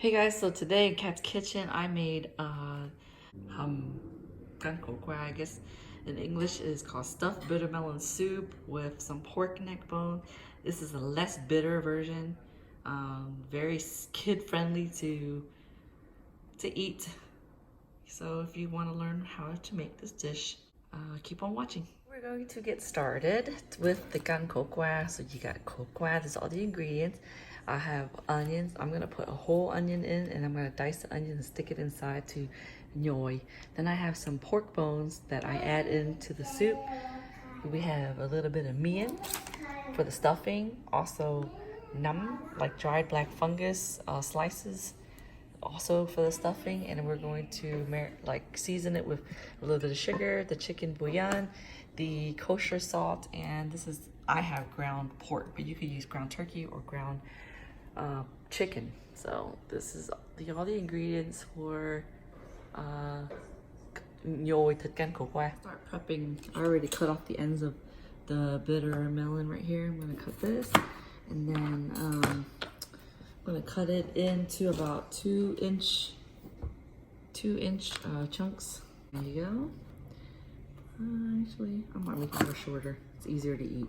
Hey guys, so today in Kat's Kitchen I made Canh, I guess in English it is called stuffed bittermelon soup with some pork neck bone. This is a less bitter version, very kid friendly to eat. So if you want to learn how to make this dish, keep on watching. We're going to get started with the Canh. So you got kokwa, this is all the ingredients. I have onions. I'm gonna put a whole onion in and I'm gonna dice the onion and stick it inside to nhoi. Then I have some pork bones that I add into the soup. We have a little bit of mian for the stuffing. Also num, like dried black fungus slices, also for the stuffing. And we're going to season it with a little bit of sugar, the chicken bouillon, the kosher salt, and I have ground pork, but you could use ground turkey or ground chicken. So this is all the ingredients for nhoi thịt canh khổ qua. Start prepping. I already cut off the ends of the bitter melon right here. I'm gonna cut this, and then I'm gonna cut it into about 2-inch chunks. There you go. Actually, I might make it more shorter. It's easier to eat.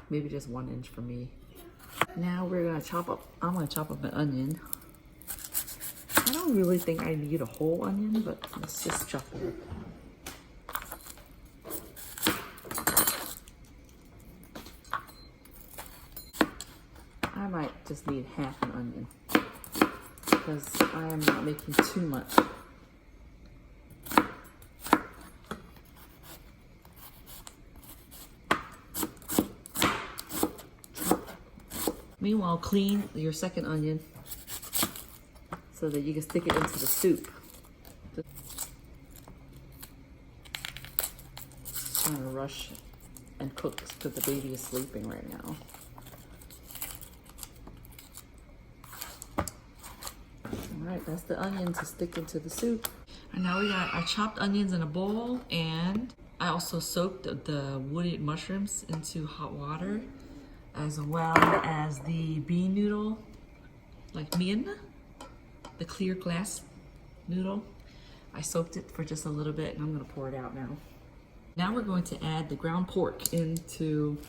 Maybe just 1 inch for me. Now I'm gonna chop up an onion. I don't really think I need a whole onion, but let's just chop it up. I might just need half an onion because I am not making too much. Meanwhile, clean your second onion so that you can stick it into the soup. Just trying to rush and cook because the baby is sleeping right now. Alright, that's the onion to stick into the soup. And now we got our chopped onions in a bowl, and I also soaked the wooded mushrooms into hot water, as well as the bean noodle, like mian, the clear glass noodle. I soaked it for just a little bit and I'm gonna pour it out now. Now we're going to add the ground pork into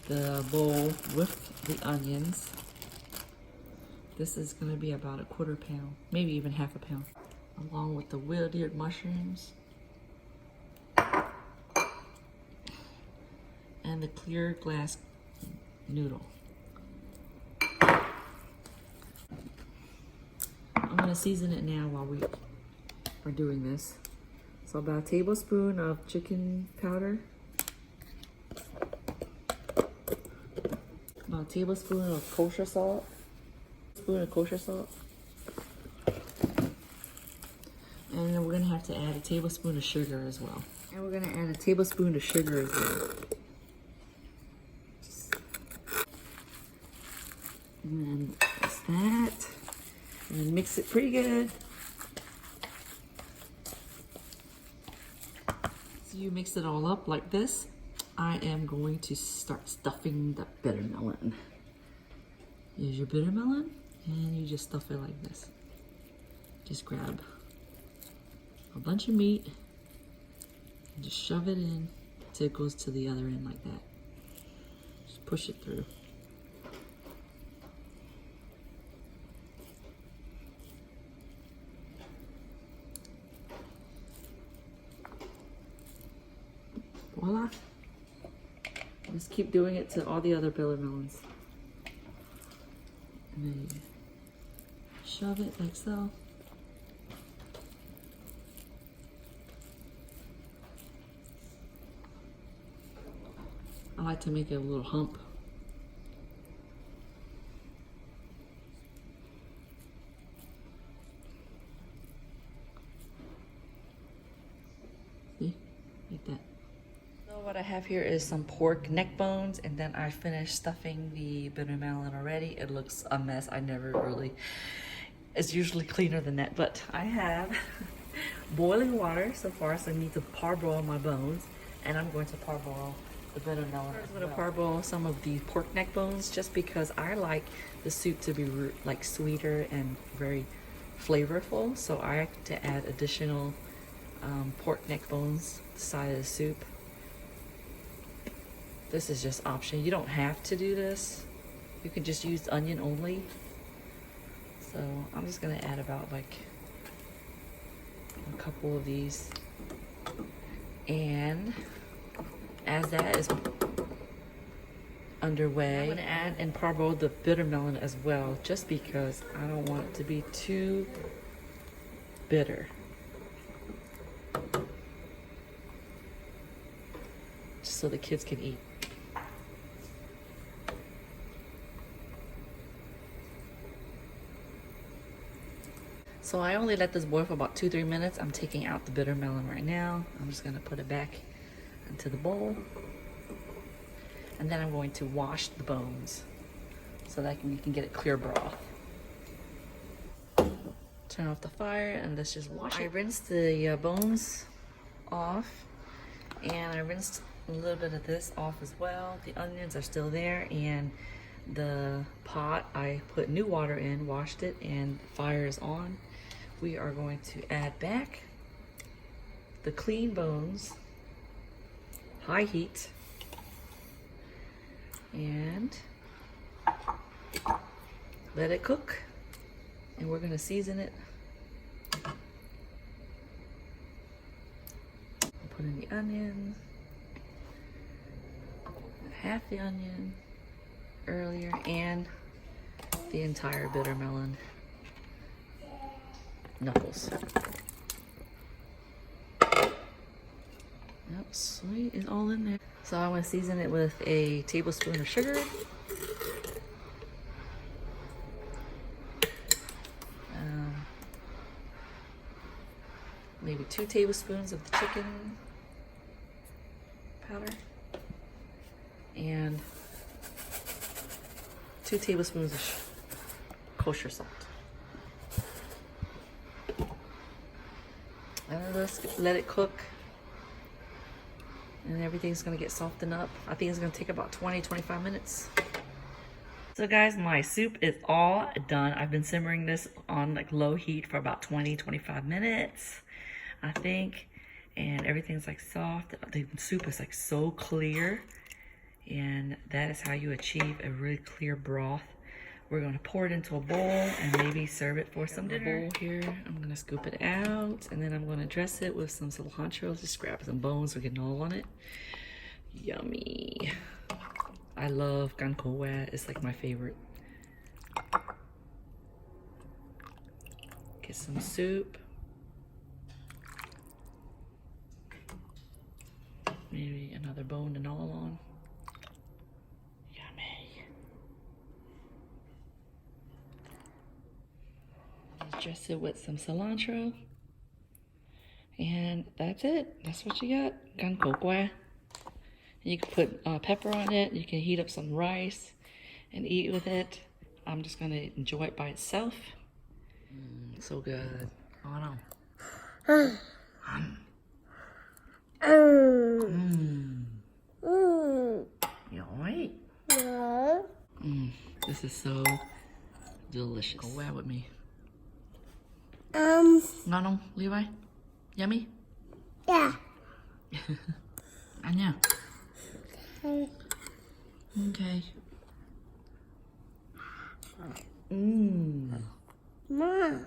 the bowl with the onions. This is gonna be about a 1/4 pound, maybe even 1/2 pound, along with the wilted mushrooms and the clear glass noodle. I'm gonna season it now while we are doing this. So about a tablespoon of chicken powder, about a tablespoon of kosher salt, and then we're gonna have to add a tablespoon of sugar as well. And we're gonna add a tablespoon of sugar as well. And then that's that. And then mix it pretty good. So you mix it all up like this. I am going to start stuffing the bittermelon. Here's your bittermelon, and you just stuff it like this. Just grab a bunch of meat and just shove it in until it goes to the other end like that. Just push it through. Voila. Just keep doing it to all the other bittermelons. And then you shove it like so. I like to make it a little hump. See? Like that. So what I have here is some pork neck bones, and then I finished stuffing the bittermelon already. It looks a mess. It's usually cleaner than that, but I have boiling water so far, so I need to parboil my bones, and I'm going to parboil the bittermelon. I'm gonna parboil some of the pork neck bones just because I like the soup to be like sweeter and very flavorful. So I like to add additional pork neck bones to the side of the soup. This is just option. You don't have to do this. You can just use onion only. So I'm just gonna add about like a couple of these. And as that is underway, I'm gonna add and parboil the bittermelon as well, just because I don't want it to be too bitter. Just so the kids can eat. So I only let this boil for about 2-3 minutes. I'm taking out the bittermelon right now. I'm just gonna put it back into the bowl. And then I'm going to wash the bones so that you can get a clear broth. Turn off the fire and let's just wash it. I rinsed the bones off, and I rinsed a little bit of this off as well. The onions are still there, and the pot I put new water in, washed it, and the fire is on. We are going to add back the clean bones, high heat, and let it cook. And we're gonna season it. Put in the onion, half the onion earlier, and the entire bittermelon knuckles. Yep, sweet is all in there. So I'm gonna season it with a tablespoon of sugar. Maybe 2 tablespoons of the chicken powder. And 2 tablespoons of kosher salt. And let's let it cook. And everything's gonna get softened up. I think it's gonna take about 20-25 minutes. So guys, my soup is all done. I've been simmering this on like low heat for about 20-25 minutes, I think. And everything's like soft. The soup is like so clear. And that is how you achieve a really clear broth. We're gonna pour it into a bowl and maybe serve it for some dinner. Bowl here, I'm gonna scoop it out, and then I'm gonna dress it with some cilantro. Just grab some bones, we're getting all on it. Yummy. I love Canh, it's like my favorite. Get some soup. Maybe another bone to gnaw on. Yummy. Dress it with some cilantro. And that's it. That's what you got. Canh. You can put pepper on it. You can heat up some rice and eat with it. I'm just gonna enjoy it by itself. So good. Oh no. You alright? Yeah. This is so delicious. Go away with me. No, Levi? Yummy? Yeah. I know. Okay. Mom.